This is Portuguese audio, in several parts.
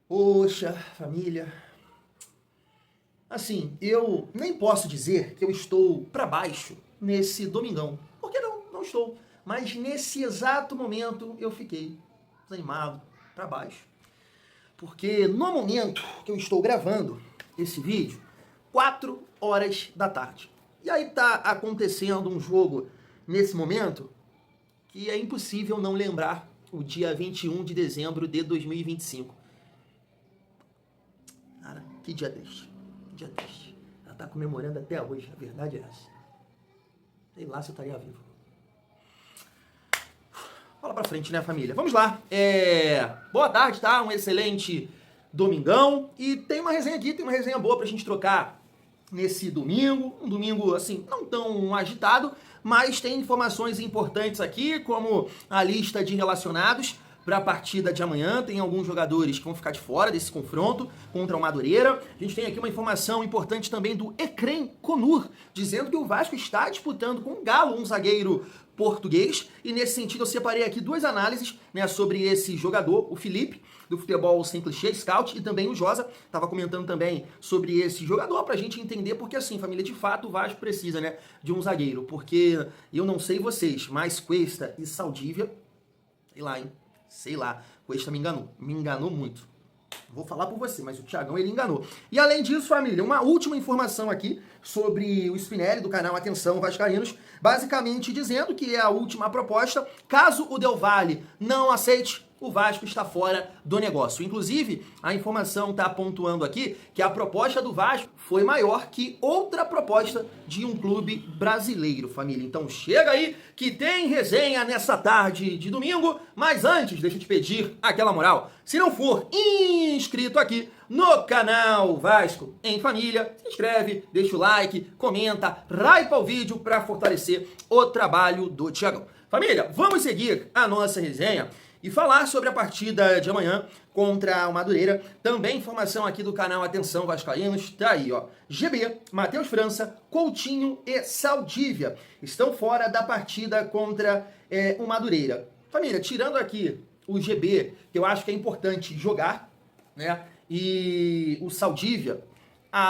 Poxa, família. Assim, eu nem posso dizer que eu estou para baixo nesse domingão. Porque não estou. Mas nesse exato momento eu fiquei desanimado, para baixo. Porque no momento que eu estou gravando esse vídeo, 4 horas da tarde. E aí tá acontecendo um jogo nesse momento que é impossível não lembrar o dia 21 de dezembro de 2025. Cara, que dia triste. Que dia triste. Ela tá comemorando até hoje, a verdade é essa. Sei lá se eu estaria vivo. Fala pra frente, né, família? Vamos lá. Boa tarde, tá? Um excelente domingão. E tem uma resenha aqui, tem uma resenha boa pra gente trocar nesse domingo. Um domingo, assim, não tão agitado, mas tem informações importantes aqui, como a lista de relacionados para a partida de amanhã. Tem alguns jogadores que vão ficar de fora desse confronto contra o Madureira. A gente tem aqui uma informação importante também do Ecrem Conur, dizendo que o Vasco está disputando com o Galo, um zagueiro português, e nesse sentido eu separei aqui duas análises, né, sobre esse jogador, o Felipe, do Futebol Sem Clichê, Scout, e também o Josa, estava comentando também sobre esse jogador, pra gente entender, porque assim, família, de fato o Vasco precisa, né, de um zagueiro, porque eu não sei vocês, mas Cuesta e Saldívia, sei lá, hein, sei lá, Cuesta me enganou muito. Vou falar por você, mas o Thiagão ele enganou. E além disso, família, uma última informação aqui sobre o Spinelli do canal Atenção Vascaínos, basicamente dizendo que é a última proposta. Caso o Del Valle não aceite, o Vasco está fora do negócio. Inclusive, a informação está pontuando aqui que a proposta do Vasco foi maior que outra proposta de um clube brasileiro, família. Então chega aí que tem resenha nessa tarde de domingo, mas antes, deixa eu te pedir aquela moral. Se não for inscrito aqui no canal Vasco em Família, se inscreve, deixa o like, comenta, hypa o vídeo para fortalecer o trabalho do Thiagão. Família, vamos seguir a nossa resenha e falar sobre a partida de amanhã contra o Madureira. Também informação aqui do canal Atenção Vascaínos, tá aí, ó. GB, Matheus França, Coutinho e Saldívia estão fora da partida contra o Madureira. Família, tirando aqui o GB, que eu acho que é importante jogar, né, e o Saldívia,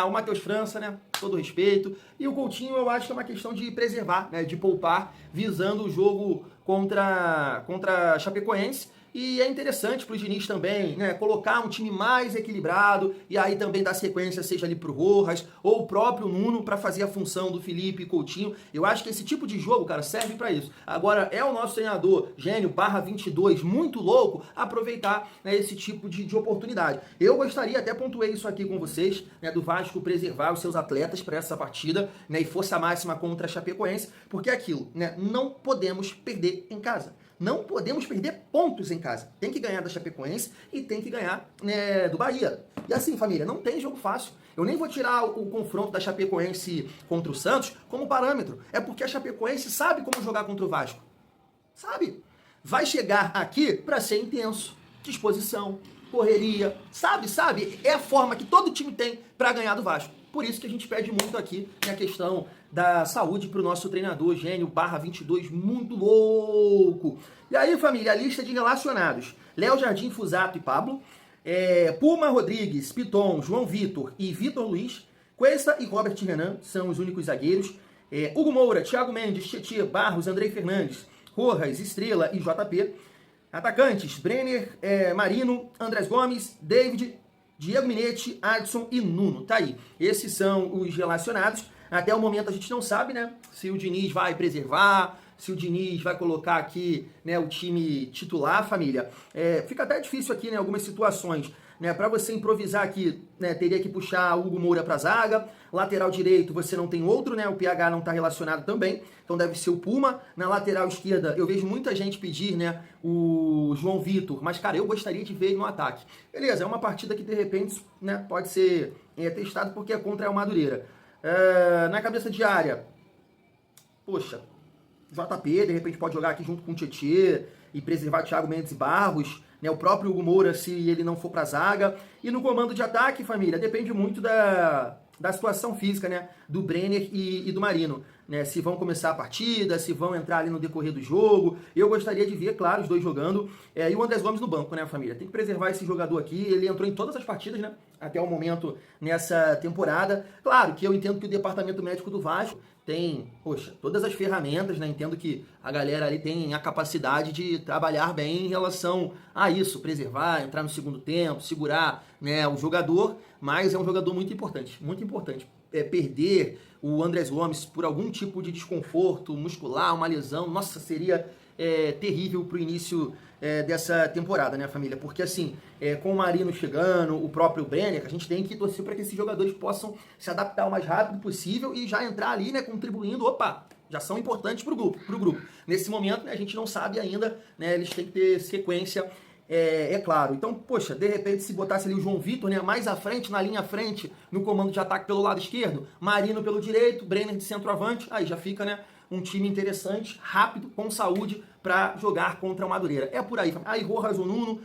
o Matheus França, né, todo respeito, e o Coutinho eu acho que é uma questão de preservar, né, de poupar, visando o jogo contra a Chapecoense. E é interessante para o Diniz também, né, colocar um time mais equilibrado e aí também dar sequência, seja ali para o Rojas ou o próprio Nuno, para fazer a função do Felipe e Coutinho. Eu acho que esse tipo de jogo, cara, serve para isso. Agora, é o nosso treinador, gênio, /22, muito louco, aproveitar, né, esse tipo de oportunidade. Eu gostaria, até pontuei isso aqui com vocês, né, do Vasco preservar os seus atletas para essa partida, né, e força máxima contra a Chapecoense, porque é aquilo, né, não podemos perder em casa. Não podemos perder pontos em casa. Tem que ganhar da Chapecoense e tem que ganhar, né, do Bahia. E assim, família, não tem jogo fácil. Eu nem vou tirar o confronto da Chapecoense contra o Santos como parâmetro. É porque a Chapecoense sabe como jogar contra o Vasco. Sabe? Vai chegar aqui para ser intenso. Disposição, correria. Sabe? É a forma que todo time tem para ganhar do Vasco. Por isso que a gente pede muito aqui, né, a questão da saúde para o nosso treinador, gênio, /22, muito louco. E aí, família, a lista de relacionados. Léo Jardim, Fusato e Pablo. Puma Rodrigues, Piton, João Vitor e Vitor Luiz. Cuesta e Robert Renan são os únicos zagueiros. Hugo Moura, Thiago Mendes, Tietê, Barros, Andrei Fernandes, Rojas, Estrela e JP. Atacantes, Brenner, Marino, Andrés Gomes, David, Diego Minetti, Adson e Nuno. Tá aí. Esses são os relacionados. Até o momento a gente não sabe, né, se o Diniz vai preservar, se o Diniz vai colocar aqui, né, o time titular, família. Fica até difícil aqui, né, algumas situações. Né, para você improvisar aqui, né, teria que puxar o Hugo Moura para zaga. Lateral direito você não tem outro, né? O PH não está relacionado também, então deve ser o Puma. Na lateral esquerda eu vejo muita gente pedir, né, o João Vitor, mas cara, eu gostaria de ver ele no ataque. Beleza, é uma partida que de repente, né, pode ser testado porque é contra o Madureira. Na cabeça de área, poxa, JP de repente pode jogar aqui junto com o Tietê e preservar Thiago Mendes e Barros. Né, o próprio Hugo Moura, se ele não for para a zaga. E no comando de ataque, família, depende muito da situação física, né, do Brenner e do Marino, né, se vão começar a partida, se vão entrar ali no decorrer do jogo. Eu gostaria de ver, claro, os dois jogando, e o Andrés Gomes no banco, né, família? Tem que preservar esse jogador aqui, ele entrou em todas as partidas, né, até o momento nessa temporada. Claro que eu entendo que o departamento médico do Vasco tem, poxa, todas as ferramentas, né? Entendo que a galera ali tem a capacidade de trabalhar bem em relação a isso, preservar, entrar no segundo tempo, segurar, né, o jogador, mas é um jogador muito importante, muito importante. Perder o Andrés Gomes por algum tipo de desconforto muscular, uma lesão, nossa, seria terrível pro início dessa temporada, né, família? Porque assim, com o Marino chegando, o próprio Brenner, a gente tem que torcer para que esses jogadores possam se adaptar o mais rápido possível e já entrar ali, né, contribuindo, opa, já são importantes pro grupo. Nesse momento, né, a gente não sabe ainda, né, eles têm que ter sequência, claro. Então, poxa, de repente, se botasse ali o João Vitor, né, mais à frente, na linha à frente, no comando de ataque pelo lado esquerdo, Marino pelo direito, Brenner de centroavante, aí já fica, né, um time interessante, rápido, com saúde, para jogar contra o Madureira. É por aí. Aí Rojas, o Nuno,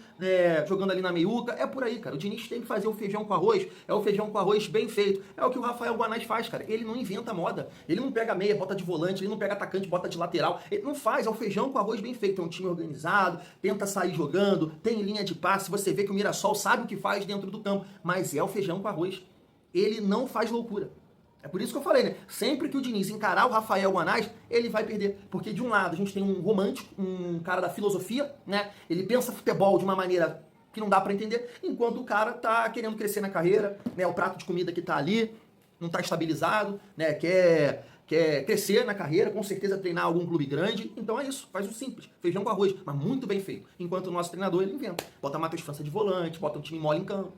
jogando ali na meiuca, é por aí, cara. O Diniz tem que fazer o feijão com arroz, é o feijão com arroz bem feito. É o que o Rafael Guanais faz, cara. Ele não inventa moda. Ele não pega meia, bota de volante, ele não pega atacante, bota de lateral. Ele não faz, é o feijão com arroz bem feito. É um time organizado, tenta sair jogando, tem linha de passe. Você vê que o Mirassol sabe o que faz dentro do campo, mas é o feijão com arroz. Ele não faz loucura. É por isso que eu falei, né? Sempre que o Diniz encarar o Rafael Guanais, ele vai perder. Porque de um lado a gente tem um romântico, um cara da filosofia, né? Ele pensa futebol de uma maneira que não dá pra entender, enquanto o cara tá querendo crescer na carreira, né? O prato de comida que tá ali não tá estabilizado, né? Quer crescer na carreira, com certeza treinar algum clube grande. Então é isso, faz o simples, feijão com arroz, mas muito bem feito. Enquanto o nosso treinador, ele inventa. Bota Matheus França de volante, bota um time mole em campo.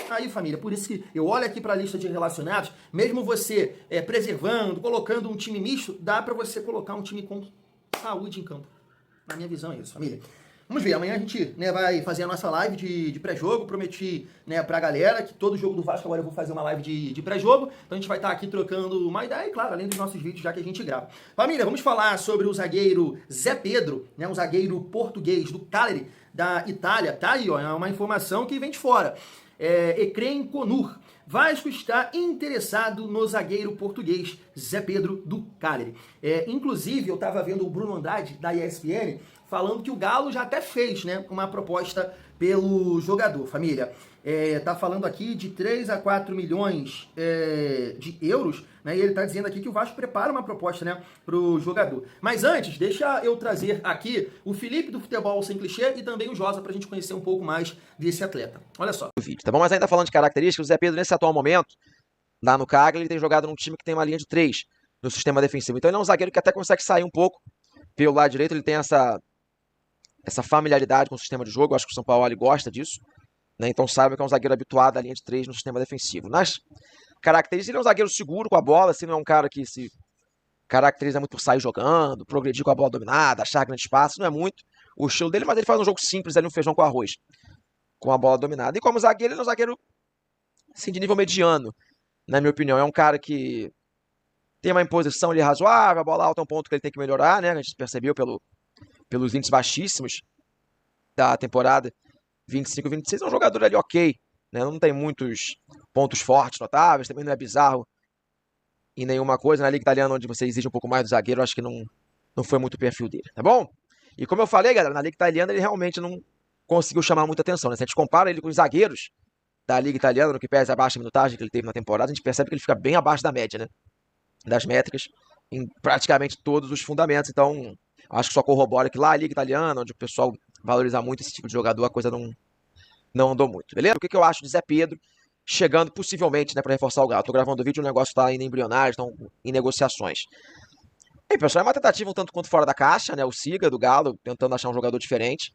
Aí, família, por isso que eu olho aqui para a lista de relacionados, mesmo você preservando, colocando um time misto, dá para você colocar um time com saúde em campo. Na minha visão é isso, família. Vamos ver, amanhã a gente, né, vai fazer a nossa live de pré-jogo. Prometi, né, pra galera que todo jogo do Vasco agora eu vou fazer uma live de pré-jogo. Então a gente vai estar aqui trocando uma ideia, e claro, além dos nossos vídeos já que a gente grava. Família, vamos falar sobre o zagueiro Zé Pedro, né, um zagueiro português do Cagliari, da Itália. Tá aí, ó, é uma informação que vem de fora. Ecrem Conur. Vasco está interessado no zagueiro português Zé Pedro do Cagliari. Inclusive, eu estava vendo o Bruno Andrade, da ESPN, falando que o Galo já até fez, né, uma proposta pelo jogador, família. Tá falando aqui de 3 a 4 milhões de euros, né, e ele tá dizendo aqui que o Vasco prepara uma proposta, né, pro jogador. Mas antes, deixa eu trazer aqui o Felipe do Futebol Sem Clichê e também o Josa pra gente conhecer um pouco mais desse atleta. Olha só. Tá bom? Mas ainda falando de características, o Zé Pedro, nesse atual momento, lá no Cagliari, ele tem jogado num time que tem uma linha de 3 no sistema defensivo. Então ele é um zagueiro que até consegue sair um pouco pelo lado direito, ele tem essa familiaridade com o sistema de jogo. Eu acho que o São Paulo gosta disso, né? Então sabe que é um zagueiro habituado à linha de 3 no sistema defensivo. Nas características, ele é um zagueiro seguro com a bola, assim, não é um cara que se caracteriza muito por sair jogando, progredir com a bola dominada, achar grande espaço, não é muito o estilo dele, mas ele faz um jogo simples ali, um feijão com arroz, com a bola dominada. E como zagueiro, ele é um zagueiro, assim, de nível mediano, na minha opinião. É um cara que tem uma imposição ali razoável, a bola alta é um ponto que ele tem que melhorar, né? A gente percebeu pelos índices baixíssimos da temporada 25-26. É um jogador ali ok, né? Não tem muitos pontos fortes notáveis, também não é bizarro em nenhuma coisa. Na Liga Italiana, onde você exige um pouco mais do zagueiro, eu acho que não foi muito o perfil dele, tá bom? E como eu falei, galera, na Liga Italiana ele realmente não conseguiu chamar muita atenção, né? Se a gente compara ele com os zagueiros da Liga Italiana, no que pesa a baixa minutagem que ele teve na temporada, a gente percebe que ele fica bem abaixo da média, né? Das métricas, em praticamente todos os fundamentos. Então, acho que só corrobora que lá a Liga Italiana, onde o pessoal valoriza muito esse tipo de jogador, a coisa não andou muito, beleza? O que eu acho de Zé Pedro chegando possivelmente, né, para reforçar o Galo? Tô gravando o vídeo, o negócio tá ainda embrionário, estão em negociações. E, pessoal, é uma tentativa um tanto quanto fora da caixa, né? O Siga do Galo tentando achar um jogador diferente,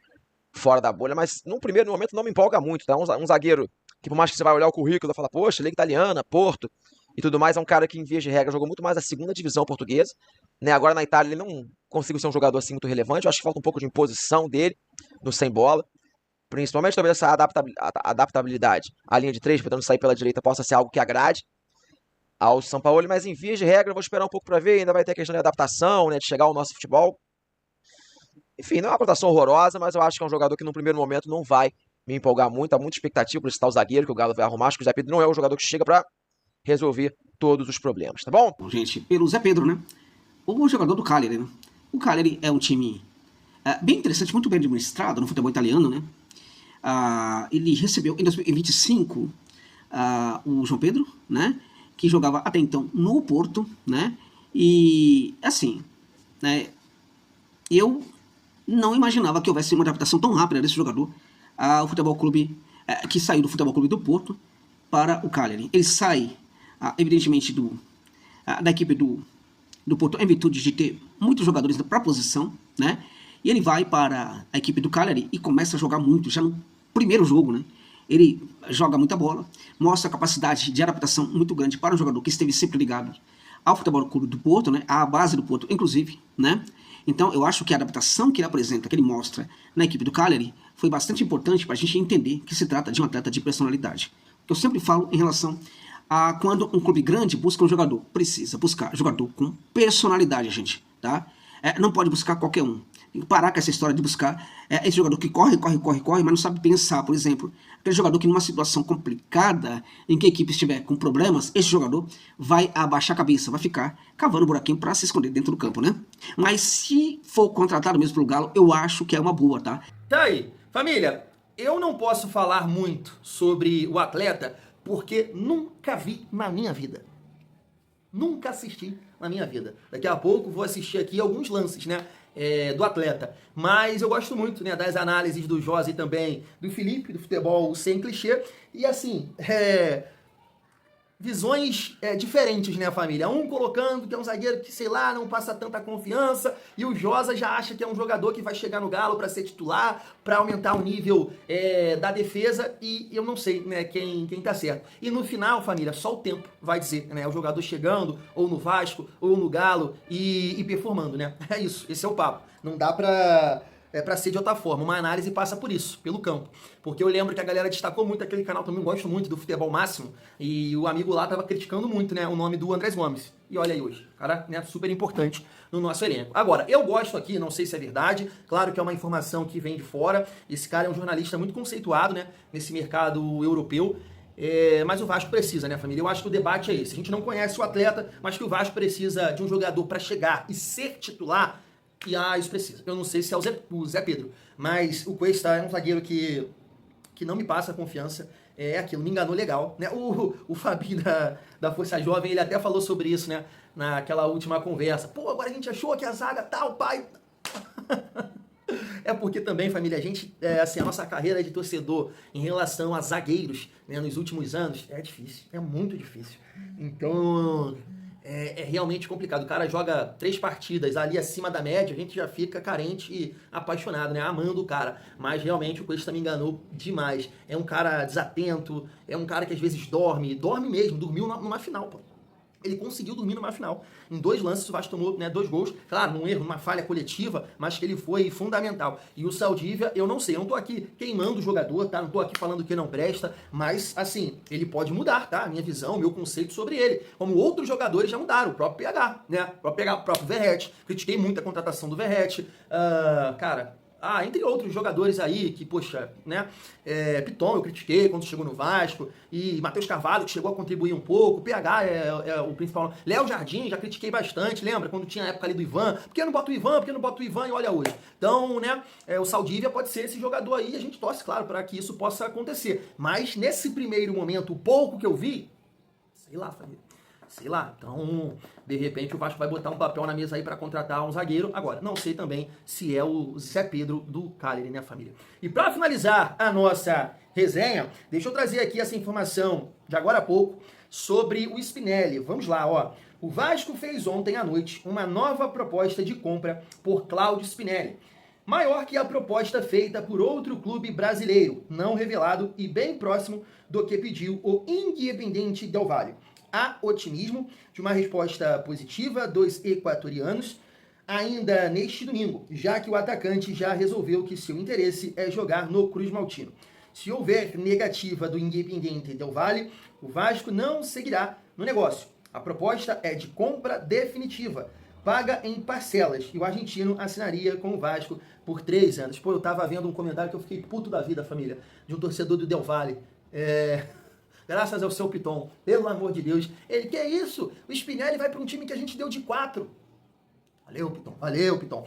fora da bolha, mas num primeiro momento não me empolga muito, tá? Um zagueiro que, por mais que você vai olhar o currículo e falar, poxa, Liga Italiana, Porto e tudo mais, é um cara que, em via de regra, jogou muito mais a segunda divisão portuguesa, né? Agora na Itália ele não conseguiu ser um jogador assim muito relevante. Eu acho que falta um pouco de imposição dele no sem bola, principalmente talvez essa adaptabilidade. A linha de 3, podendo sair pela direita, possa ser algo que agrade ao São Paulo, mas em via de regra eu vou esperar um pouco para ver. Ainda vai ter a questão de adaptação, né, de chegar ao nosso futebol. Enfim, não é uma cotação horrorosa, mas eu acho que é um jogador que no primeiro momento não vai me empolgar muito. Há muita expectativa por esse tal zagueiro que o Galo vai arrumar. Acho que o Zé Pedro não é um jogador que chega para resolver todos os problemas, tá bom? Gente, pelo Zé Pedro, né? O jogador do Cagliari, né? O Cagliari é um time bem interessante, muito bem administrado no futebol italiano, né? Ele recebeu em 2025 o João Pedro, né? Que jogava até então no Porto, né? E assim, né? Eu não imaginava que houvesse uma adaptação tão rápida desse jogador ao futebol clube que saiu do futebol clube do Porto para o Cagliari. Ele sai, evidentemente, da equipe do Porto em virtude de ter muitos jogadores para a posição, né? E ele vai para a equipe do Cagliari e começa a jogar muito, já no primeiro jogo, né? Ele joga muita bola, mostra a capacidade de adaptação muito grande para um jogador que esteve sempre ligado ao futebol clube do Porto, né? À base do Porto, inclusive, né? Então, eu acho que a adaptação que ele apresenta, que ele mostra na equipe do Cagliari, foi bastante importante para a gente entender que se trata de um atleta de personalidade. Eu sempre falo em relação a quando um clube grande busca um jogador, precisa buscar jogador com personalidade, gente, tá? Não pode buscar qualquer um. Tem que parar com essa história de buscar esse jogador que corre, mas não sabe pensar, por exemplo. Aquele jogador que numa situação complicada, em que a equipe estiver com problemas, esse jogador vai abaixar a cabeça, vai ficar cavando um buraquinho para se esconder dentro do campo, né? Mas se for contratado mesmo pelo Galo, eu acho que é uma boa, tá? Tá aí. Família, eu não posso falar muito sobre o atleta porque nunca vi na minha vida. Nunca assisti na minha vida. Daqui a pouco vou assistir aqui alguns lances, né? Do atleta. Mas eu gosto muito, né, das análises do Josi e também do Felipe, do futebol sem clichê. E assim, visões diferentes, né, família? Um colocando que é um zagueiro que, sei lá, não passa tanta confiança, e o Josa já acha que é um jogador que vai chegar no Galo para ser titular, para aumentar o nível da defesa, e eu não sei, né, quem tá certo. E no final, família, só o tempo vai dizer, né, o jogador chegando, ou no Vasco, ou no Galo, e performando, né? É isso, esse é o papo. Não dá pra ser de outra forma. Uma análise passa por isso, pelo campo. Porque eu lembro que a galera destacou muito aquele canal, também gosto muito do Futebol Máximo, e o amigo lá tava criticando muito, né, o nome do Andrés Gomes. E olha aí hoje, cara, né, super importante no nosso elenco. Agora, eu gosto aqui, não sei se é verdade, claro que é uma informação que vem de fora, esse cara é um jornalista muito conceituado, né, nesse mercado europeu, mas o Vasco precisa, né, família? Eu acho que o debate é esse. A gente não conhece o atleta, mas que o Vasco precisa de um jogador para chegar e ser titular. E isso precisa. Eu não sei se é o Zé Pedro, mas o Cuesta é um zagueiro que não me passa confiança. É aquilo, me enganou legal, né? O Fabinho da Força Jovem, ele até falou sobre isso, né? Naquela última conversa. Pô, agora a gente achou que a zaga tal, pai. É porque também, família, a gente, assim, a nossa carreira de torcedor em relação a zagueiros, né, nos últimos anos, é difícil, é muito difícil. Então, é realmente complicado. O cara joga 3 partidas ali acima da média, a gente já fica carente e apaixonado, né, amando o cara. Mas realmente o Cuesta me enganou demais. É um cara desatento, é um cara que às vezes dorme mesmo, dormiu numa final, pô. Ele conseguiu dormir numa final. Em 2 lances, o Vasco tomou, né, 2 gols. Claro, num erro, numa falha coletiva, mas que ele foi fundamental. E o Saldívia, eu não sei, eu não tô aqui queimando o jogador, tá? Não tô aqui falando que não presta, mas, assim, ele pode mudar, tá? A minha visão, o meu conceito sobre ele. Como outros jogadores já mudaram, o próprio PH, né? O próprio Verratti. Critiquei muito a contratação do Verratti. Entre outros jogadores aí que, poxa, né, Piton eu critiquei quando chegou no Vasco, e Matheus Carvalho que chegou a contribuir um pouco, PH é o principal. Léo Jardim já critiquei bastante, lembra? Quando tinha a época ali do Ivan, por que eu não boto o Ivan? Por que eu não boto o Ivan? E olha hoje. Então, né, o Saldívia pode ser esse jogador aí, a gente torce, claro, para que isso possa acontecer. Mas nesse primeiro momento, o pouco que eu vi, sei lá, família. Sei lá, então, de repente o Vasco vai botar um papel na mesa aí para contratar um zagueiro. Agora, não sei também se é o Zé Pedro do Cagliari, né, família? E para finalizar a nossa resenha, deixa eu trazer aqui essa informação de agora a pouco sobre o Spinelli. Vamos lá, ó. O Vasco fez ontem à noite uma nova proposta de compra por Claudio Spinelli, maior que a proposta feita por outro clube brasileiro, não revelado e bem próximo do que pediu o Independiente Del Valle. Há otimismo de uma resposta positiva dos equatorianos ainda neste domingo, já que o atacante já resolveu que seu interesse é jogar no Cruz Maltino. Se houver negativa do Independiente Del Valle, o Vasco não seguirá no negócio. A proposta é de compra definitiva, paga em parcelas, e o argentino assinaria com o Vasco por 3 anos. Pô, eu tava vendo um comentário que eu fiquei puto da vida, família, de um torcedor do Del Valle. Graças ao seu Piton. Pelo amor de Deus. Ele, que é isso? O Spinelli vai para um time que a gente deu de 4. Valeu, Piton. Valeu, Piton.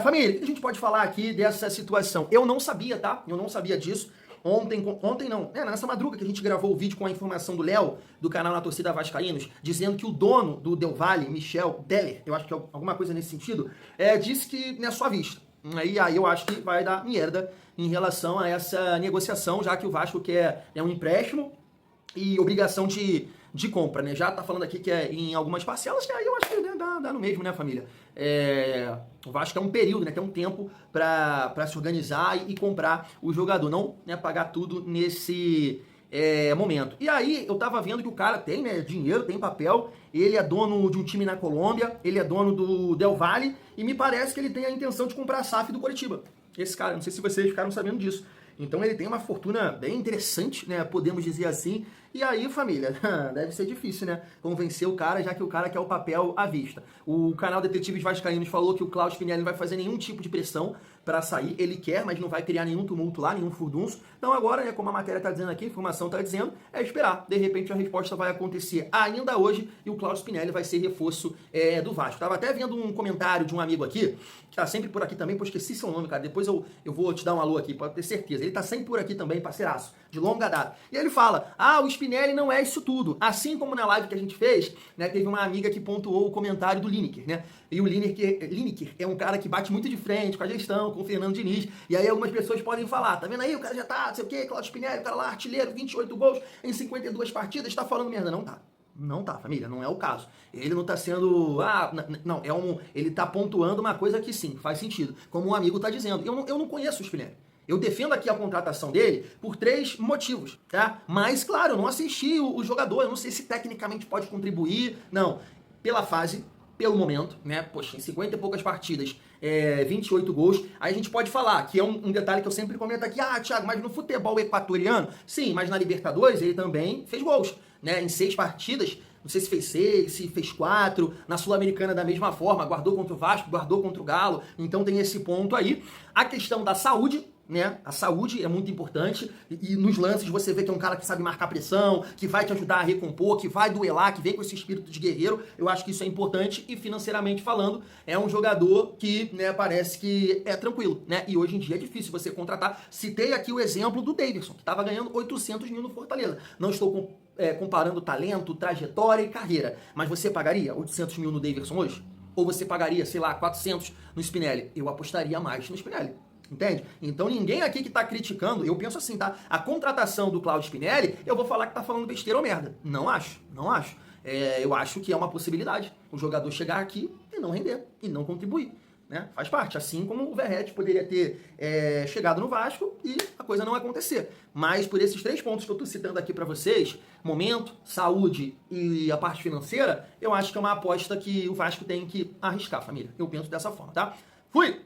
Família, o que a gente pode falar aqui dessa situação? Eu não sabia, tá? Eu não sabia disso. Ontem não, nessa madruga que a gente gravou o vídeo com a informação do Léo, do canal Na Torcida Vascaínos, dizendo que o dono do Del Valle, Michel Deller, eu acho que é alguma coisa nesse sentido, disse que não é sua vista. E aí eu acho que vai dar merda em relação a essa negociação, já que o Vasco quer um empréstimo e obrigação de compra, né? Já tá falando aqui que é em algumas parcelas, que aí eu acho que dá no mesmo, né, família? O Vasco é um período, né? Tem um tempo para se organizar e comprar o jogador, não, né, pagar tudo nesse momento. E aí eu tava vendo que o cara tem, né, dinheiro, tem papel, ele é dono de um time na Colômbia, ele é dono do Del Valle, e me parece que ele tem a intenção de comprar a SAF do Coritiba. Esse cara, não sei se vocês ficaram sabendo disso. Então ele tem uma fortuna bem interessante, né, podemos dizer assim. E aí, família, deve ser difícil, né, convencer o cara, já que o cara quer o papel à vista. O canal Detetives Vascaínos falou que o Cláudio Spinelli não vai fazer nenhum tipo de pressão para sair. Ele quer, mas não vai criar nenhum tumulto lá, nenhum furdunço. Então agora, né, como a matéria está dizendo aqui, a informação está dizendo, é esperar. De repente a resposta vai acontecer ainda hoje e o Cláudio Spinelli vai ser reforço do Vasco. Tava até vendo um comentário de um amigo aqui, que tá sempre por aqui também, pô, esqueci seu nome, cara. Depois eu vou te dar um alô aqui, pode ter certeza. Ele tá sempre por aqui também, parceiraço, de longa data. E ele fala, o Spinelli não é isso tudo. Assim como na live que a gente fez, né, teve uma amiga que pontuou o comentário do Lineker, né? E o Lineker é um cara que bate muito de frente com a gestão, com o Fernando Diniz. E aí algumas pessoas podem falar, tá vendo aí, o cara já tá, não sei o quê, Cláudio Spinelli, o cara lá, artilheiro, 28 gols em 52 partidas, tá falando merda. Não tá. Não tá, família, não é o caso. Ele não tá sendo, não, ele tá pontuando uma coisa que sim, faz sentido. Como um amigo tá dizendo. Eu não conheço o Spinelli. Eu defendo aqui a contratação dele por 3 motivos, tá? Mas, claro, eu não assisti o jogador, eu não sei se tecnicamente pode contribuir, não. Pela fase, pelo momento, né? Poxa, em 50 e poucas partidas, 28 gols. Aí a gente pode falar, que é um detalhe que eu sempre comento aqui, Thiago, mas no futebol equatoriano, sim, mas na Libertadores ele também fez gols, né? Em 6 partidas, não sei se fez 6, se fez 4, na Sul-Americana da mesma forma, guardou contra o Vasco, guardou contra o Galo, então tem esse ponto aí. A questão da saúde, né? A saúde é muito importante e nos lances você vê que é um cara que sabe marcar pressão, que vai te ajudar a recompor, que vai duelar, que vem com esse espírito de guerreiro. Eu acho que isso é importante e financeiramente falando, é um jogador que, né, parece que é tranquilo, né? E hoje em dia é difícil você contratar. Citei aqui o exemplo do Davidson, que estava ganhando 800 mil no Fortaleza. Não estou comparando talento, trajetória e carreira, mas você pagaria 800 mil no Davidson hoje? Ou você pagaria, sei lá, 400 no Spinelli? Eu apostaria mais no Spinelli. Entende? Então ninguém aqui que tá criticando, eu penso assim, tá? A contratação do Cláudio Spinelli, eu vou falar que tá falando besteira ou merda. Não acho. Eu acho que é uma possibilidade o jogador chegar aqui e não render, e não contribuir. Né? Faz parte, assim como o Verratti poderia ter chegado no Vasco e a coisa não acontecer. Mas por esses 3 pontos que eu tô citando aqui para vocês, momento, saúde e a parte financeira, eu acho que é uma aposta que o Vasco tem que arriscar, família. Eu penso dessa forma, tá? Fui!